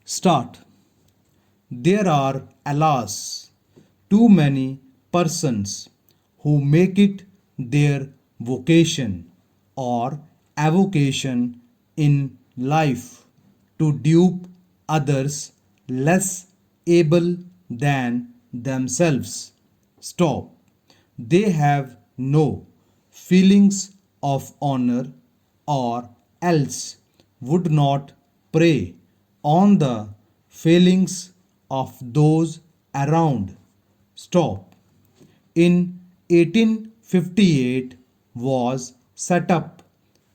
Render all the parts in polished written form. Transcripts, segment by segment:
Start. There are, alas, too many persons who make it their vocation or avocation in life to dupe others less able than themselves. Stop. They have no feelings of honor or else would not prey on the feelings of those around. Stop. In 1858 was set up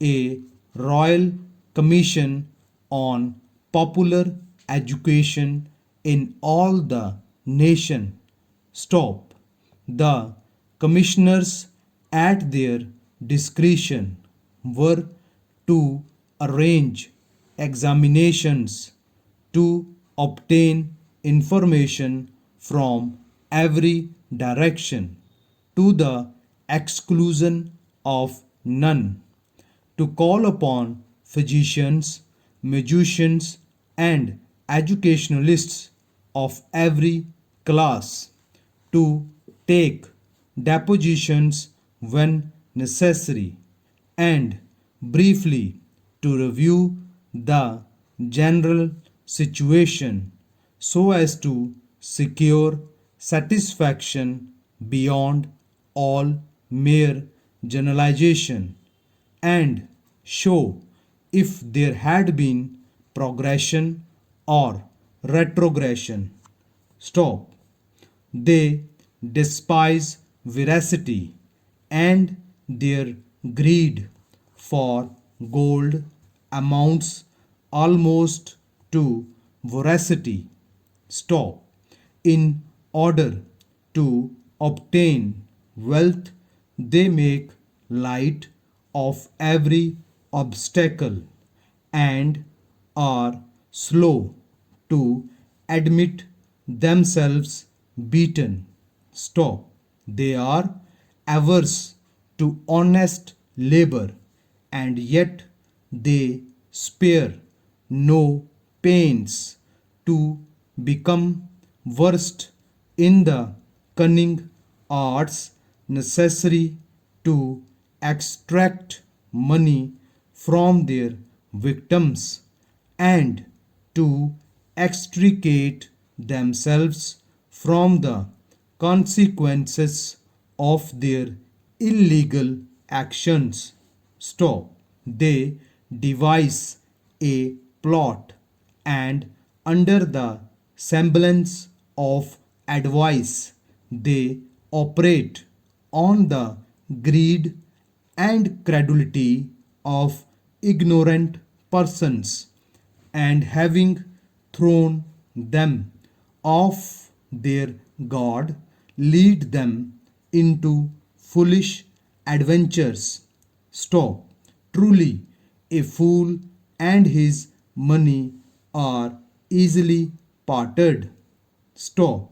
a royal commission on popular education in all the nation. Stop. The commissioners at their discretion were to arrange examinations to obtain information from every direction to the exclusion of none, to call upon physicians, magicians, and educationalists of every class to take depositions when necessary, and briefly to review the general situation so as to secure satisfaction beyond all mere generalization, and show if there had been progression or retrogression. Stop. They despise veracity, and their greed for gold amounts almost to voracity. Stop. In order to obtain wealth, they make light of every obstacle and are slow to admit themselves beaten. Stop. They are averse to honest labor, and yet they spare no pains to become versed in the cunning arts necessary to extract money from their victims and to extricate themselves from the consequences of their illegal actions. Stop. They devise a plot, and under the semblance of advice they operate on the greed and credulity of ignorant persons, and having thrown them off their guard, lead them into foolish adventures. Stop. Truly, a fool and his money are easily parted. Stop.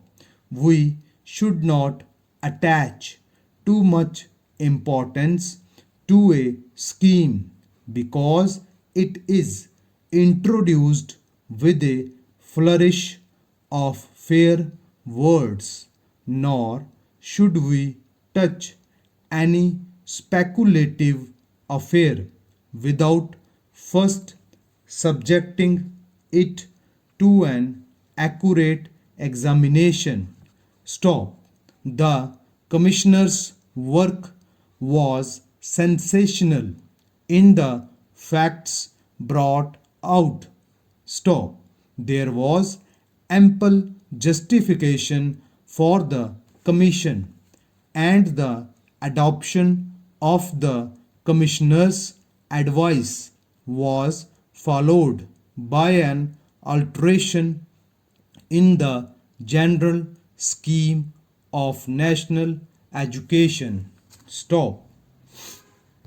We should not attach too much importance to a scheme because it is introduced with a flourish of fair words, nor should we touch any speculative affair without first subjecting it to an accurate examination. Stop. The commissioner's work was sensational in the facts brought out. Stop. There was ample justification for the commission, and the adoption of the commissioner's advice was followed by an alteration in the general scheme of national education. Stop.